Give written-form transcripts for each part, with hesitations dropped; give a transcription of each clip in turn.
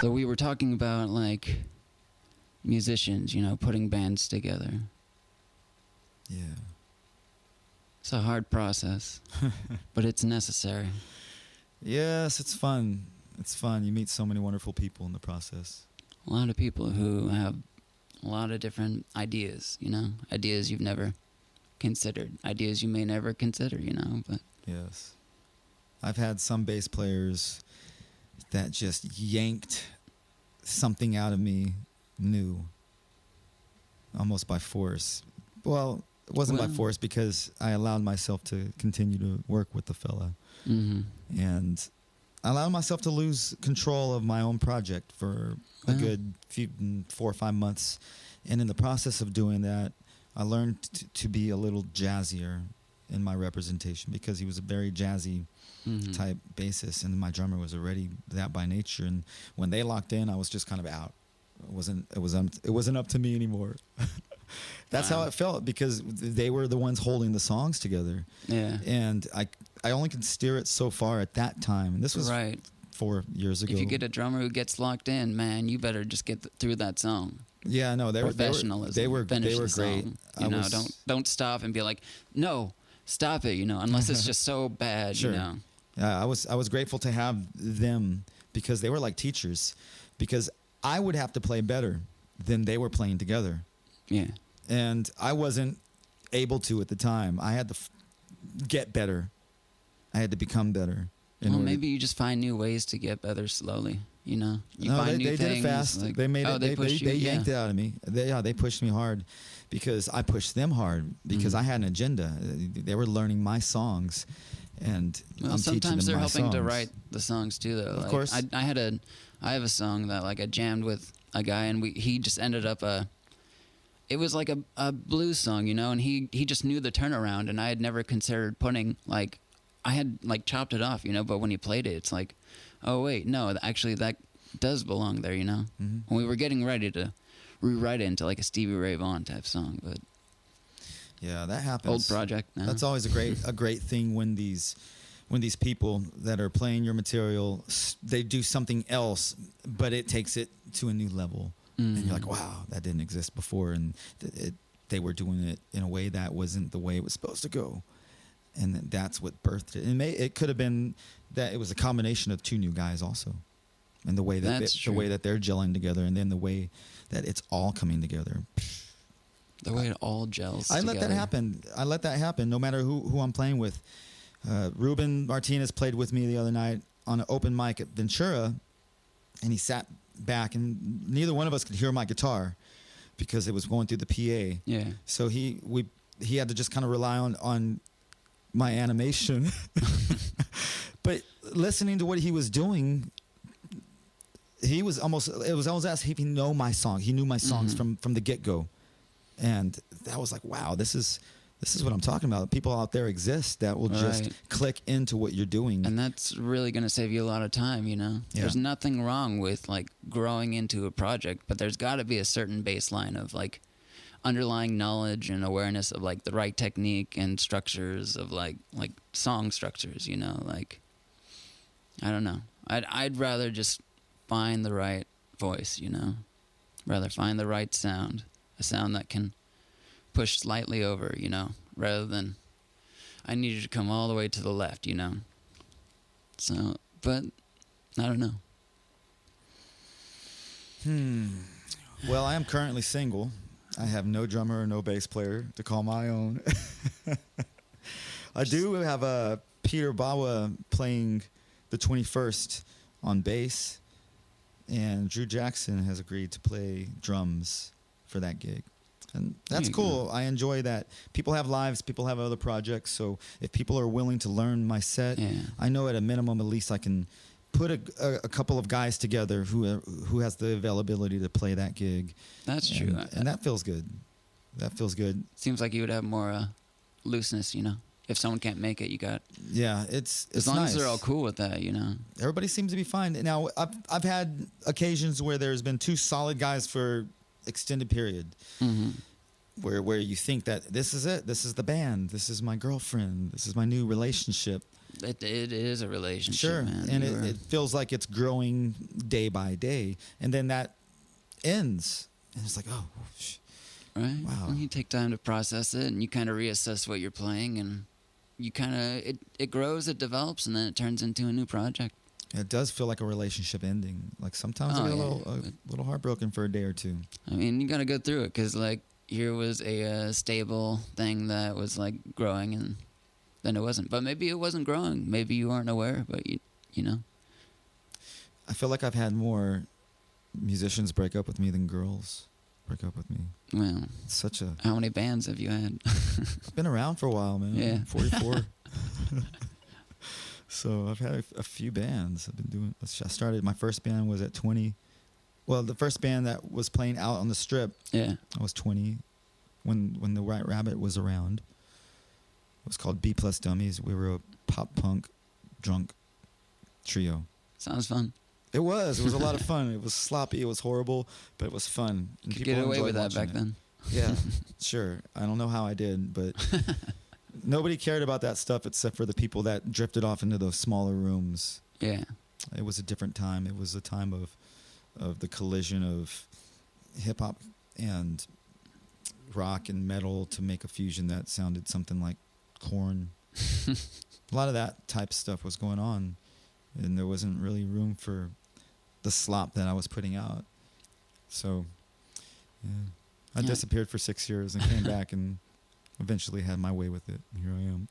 So we were talking about like musicians, you know, putting bands together. Yeah. It's a hard process, but it's necessary. Yes, it's fun. It's fun. You meet so many wonderful people in the process. A lot of people who have a lot of different ideas, you know, ideas you've never considered, ideas you may never consider, you know, but Yes. I've had some bass players that just yanked something out of me new, almost by force. Well, it wasn't by force because I allowed myself to continue to work with the fella. Mm-hmm. And I allowed myself to lose control of my own project for a good 4 or 5 months. And in the process of doing that, I learned to be a little jazzier in my representation because he was a very jazzy type bassist, and my drummer was already that by nature. And when they locked in, I was just kind of out. It wasn't up to me anymore. That's how it felt because they were the ones holding the songs together. Yeah. And I only could steer it so far at that time. And this was 4 years ago. If you get a drummer who gets locked in, man, you better just get through that song. Yeah, no, they were great. Song. You know, don't stop and be like, no, stop it. You know, unless it's just so bad. Sure. You know. I was grateful to have them because they were like teachers. Because I would have to play better than they were playing together. Yeah. And I wasn't able to at the time. I had to get better. I had to become better. Well, maybe you just find new ways to get better slowly. You know, you find new they things. Did it fast. Like, they made it. They yanked it out of me. They pushed me hard because I pushed them hard because I had an agenda. They were learning my songs, and I'm teaching them my songs. Sometimes they're helping to write the songs too, though. Of course, I have a song that like I jammed with a guy, and he just ended up it was like a blues song, you know, and he just knew the turnaround, and I had never considered putting like. I had like chopped it off, you know, but when he played it, it's like, oh wait, no, actually that does belong there, you know. And we were getting ready to rewrite it into like a Stevie Ray Vaughan type song, but yeah, that happens. Old project now. That's always a great thing when these people that are playing your material, they do something else, but it takes it to a new level, and you're like, wow, that didn't exist before, and they were doing it in a way that wasn't the way it was supposed to go. And that's what birthed it. And it could have been that it was a combination of two new guys also, and the way that they're gelling together, and then the way that it's all coming together. The way it all gels. I let that happen. No matter who I'm playing with. Ruben Martinez played with me the other night on an open mic at Ventura, and he sat back, and neither one of us could hear my guitar because it was going through the PA. Yeah. So he had to just kind of rely on my animation. But listening to what he was doing, it was almost as if he knew my song. He knew my songs from the get-go. And that was like, wow, this is what I'm talking about. People out there exist that will just click into what you're doing. And that's really going to save you a lot of time, you know? Yeah. There's nothing wrong with like growing into a project, but there's got to be a certain baseline of like underlying knowledge and awareness of like the right technique and structures of like song structures, you know, like I don't know. I'd rather just find the right voice, you know, rather find the right sound, a sound that can push slightly over, you know, rather than I need you to come all the way to the left, you know. So, but I don't know. Well, I am currently single. I have no drummer or no bass player to call my own. I do have Peter Bawa playing the 21st on bass, and Drew Jackson has agreed to play drums for that gig. And that's cool. I enjoy that. People have lives, people have other projects, so if people are willing to learn my set, I know at a minimum at least I can put a couple of guys together who has the availability to play that gig. That's true. And that feels good. That feels good. Seems like you would have more looseness, you know. If someone can't make it, you got. Yeah, it's as long nice. as they're all cool with that, you know. Everybody seems to be fine. Now, I've had occasions where there's been two solid guys for extended period. where you think that this is it, this is the band, this is my girlfriend, this is my new relationship. It is a relationship, Sure, man. and it feels like it's growing day by day, and then that ends, and it's like, oh, right. wow. And you take time to process it, and you kind of reassess what you're playing, and you kind of it grows, it develops, and then it turns into a new project. It does feel like a relationship ending. Like sometimes I get a little heartbroken for a day or two. I mean, you got to go through it because like here was a stable thing that was like growing, and then it wasn't. But maybe it wasn't growing. Maybe you weren't aware, but you know. I feel like I've had more musicians break up with me than girls break up with me. Well, it's such a... How many bands have you had? I've been around for a while, man. Yeah. 44. So I've had a few bands. I've been doing... I started... My first band was at 20. Well, the first band that was playing out on the Strip, yeah, I was 20 when the White Rabbit was around. It was called B Plus Dummies. We were a pop punk drunk trio. Sounds fun. It was a lot of fun. It was sloppy. It was horrible, but it was fun. And you could get away with that back then. Yeah, sure. I don't know how I did, but nobody cared about that stuff except for the people that drifted off into those smaller rooms. Yeah. It was a different time. It was a time of the collision of hip hop and rock and metal to make a fusion that sounded something like Korn. A lot of that type stuff was going on, and there wasn't really room for the slop that I was putting out. So, yeah. I disappeared for 6 years and came back and eventually had my way with it. Here I am.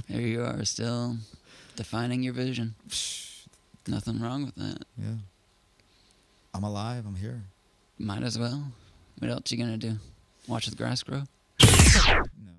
Here you are, still defining your vision. Nothing wrong with that. Yeah. I'm alive. I'm here. Might as well. What else you gonna do? Watch the grass grow?